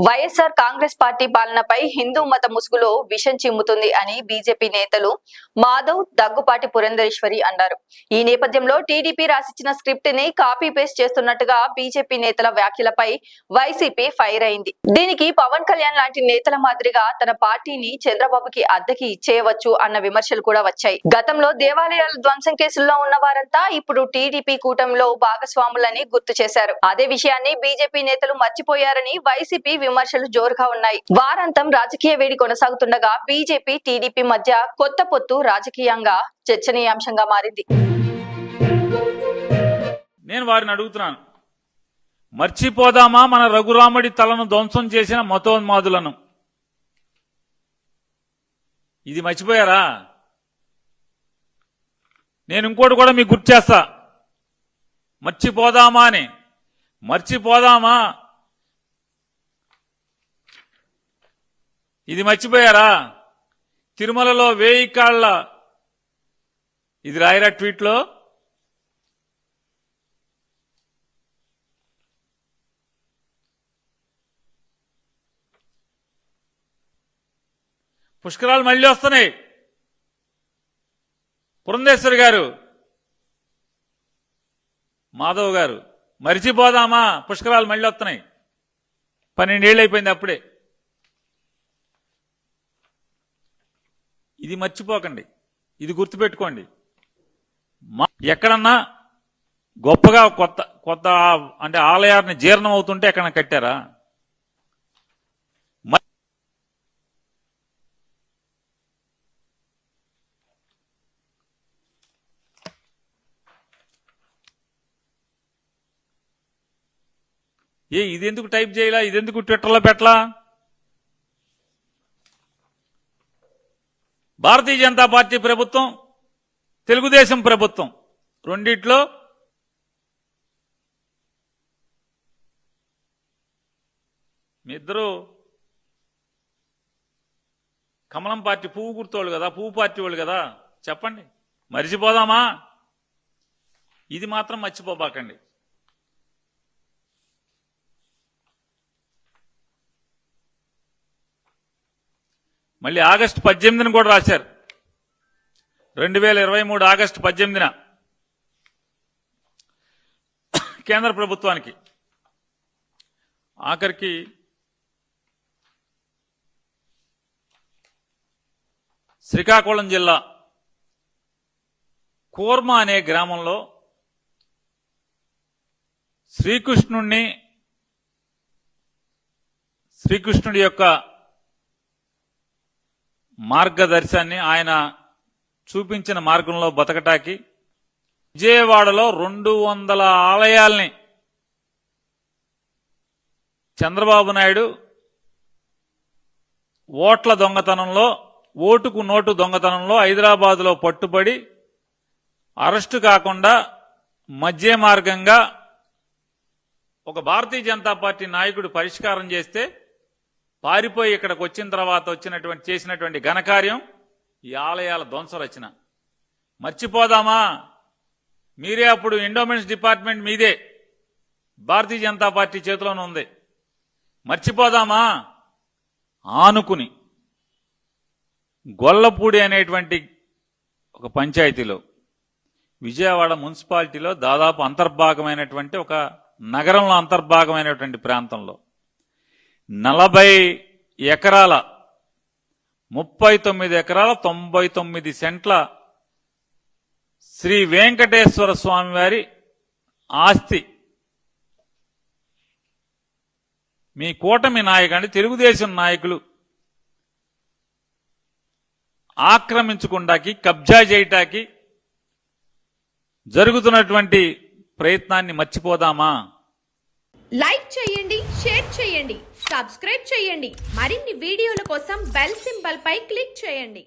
YSR Congress party పాలనపై హిందూ మత ముసుగులో విషం చిమ్ముతుంది అని బీజేపీ నేతలు మాధవ్, దగ్గుపాటి పురంధరేశ్వరి అన్నారు. ఈ నేపథ్యంలో టీడీపీ రాసిచ్చిన స్క్రిప్ట్ ని కాపీ పేస్ట్ చేస్తున్నట్టుగా బీజేపీ నేతల వ్యాఖ్యలపై వైసీపీ ఫైర్ అయింది. దీనికి పవన్ కళ్యాణ్ లాంటి నేతల మాదిరిగా తన పార్టీని చంద్రబాబుకి అద్దెకి ఇచ్చేయవచ్చు అన్న విమర్శలు కూడా వచ్చాయి. గతంలో దేవాలయాల ధ్వంసం కేసుల్లో ఉన్న వారంతా ఇప్పుడు టీడీపీ కూటమిలో భాగస్వాములని గుర్తు చేశారు. అదే విషయాన్ని బీజేపీ నేతలు మర్చిపోయారని వైసీపీ విమర్శలు జోరుగా ఉన్నాయి. వారాంతం రాజకీయ వేడి కొనసాగుతుండగా బీజేపీ, టీడీపీ మధ్య కొత్త పొత్తు రాజకీయంగా చర్చనీయాంశంగా మారింది. నేను వారిని అడుగుతున్నాను, మర్చిపోదామా మన రఘురాముడి తలను ధ్వంసం చేసిన మతోన్మాదులను? ఇది మర్చిపోయారా? నేను ఇంకోటి కూడా మీకు గుర్తు చేస్తా. మర్చిపోదామా అని. మర్చిపోదామా? ఇది మర్చిపోయారా? తిరుమలలో 1000 కాళ్ల ఇది రాయరా ట్వీట్లో. పుష్కరాలు మళ్లీ వస్తున్నాయి. పురంధేశ్వరి గారు, మాధవ్ గారు, మరిచిపోదామా? పుష్కరాలు మళ్లీ వస్తున్నాయి. 12 ఏళ్ళు అయిపోయింది అప్పుడే. ఇది మర్చిపోకండి, ఇది గుర్తుపెట్టుకోండి. ఎక్కడన్నా గొప్పగా కొత్త అంటే ఆలయాన్ని జీర్ణం అవుతుంటే ఎక్కడ కట్టారా? ఇదెందుకు టైప్ చేయలా? ఇదెందుకు ట్విట్టర్లో పెట్టలా? భారతీయ జనతా పార్టీ ప్రభుత్వం, తెలుగుదేశం ప్రభుత్వం రెండిట్లో మీ ఇద్దరు కమలం పార్టీ పువ్వు గుర్తోళ్ళు కదా, పువ్వు పార్టీ వాళ్ళు కదా. చెప్పండి, మరిచిపోదామా? ఇది మాత్రం మర్చిపోబాకండి. మళ్ళీ ఆగస్టు 18ని కూడా రాశారు. 2023 ఆగస్టు 18న కేంద్ర ప్రభుత్వానికి. ఆఖరికి శ్రీకాకుళం జిల్లా కూర్మ అనే గ్రామంలో శ్రీకృష్ణుడి యొక్క మార్గదర్శాన్ని, ఆయన చూపించిన మార్గంలో బతకటానికి విజయవాడలో 200 ఆలయాల్ని చంద్రబాబు నాయుడు ఓట్ల దొంగతనంలో, ఓటుకు నోటు దొంగతనంలో హైదరాబాదులో పట్టుబడి అరెస్టు కాకుండా మధ్య మార్గంగా ఒక భారతీయ జనతా పార్టీ నాయకుడు పరిష్కారం చేస్తే పారిపోయి ఇక్కడికి వచ్చిన తర్వాత చేసినటువంటి ఘనకార్యం ఈ ఆలయాల ధ్వంస రచన. మర్చిపోదామా? మీరే అప్పుడు ఎండోమెంట్స్ డిపార్ట్మెంట్ మీదే, భారతీయ జనతా పార్టీ చేతిలోనే ఉంది. మర్చిపోదామా? ఆనుకుని గొల్లపూడి అనేటువంటి ఒక పంచాయతీలో, విజయవాడ మున్సిపాలిటీలో దాదాపు అంతర్భాగమైనటువంటి ఒక నగరంలో అంతర్భాగమైనటువంటి ప్రాంతంలో 40 ఎకరాల 39 ఎకరాల 99 సెంట్ల శ్రీ వెంకటేశ్వర స్వామి వారి ఆస్తి మీ కూటమి నాయకులు, తెలుగుదేశం నాయకులు ఆక్రమించుకుంటాకి, కబ్జా చేయటానికి జరుగుతున్నటువంటి ప్రయత్నాన్ని మర్చిపోదామా? లైక్ చేయండి, షేర్ చేయండి, సబ్స్క్రైబ్ చేయండి. మరిన్ని వీడియోల కోసం బెల్ సింబల్ పై క్లిక్ చేయండి.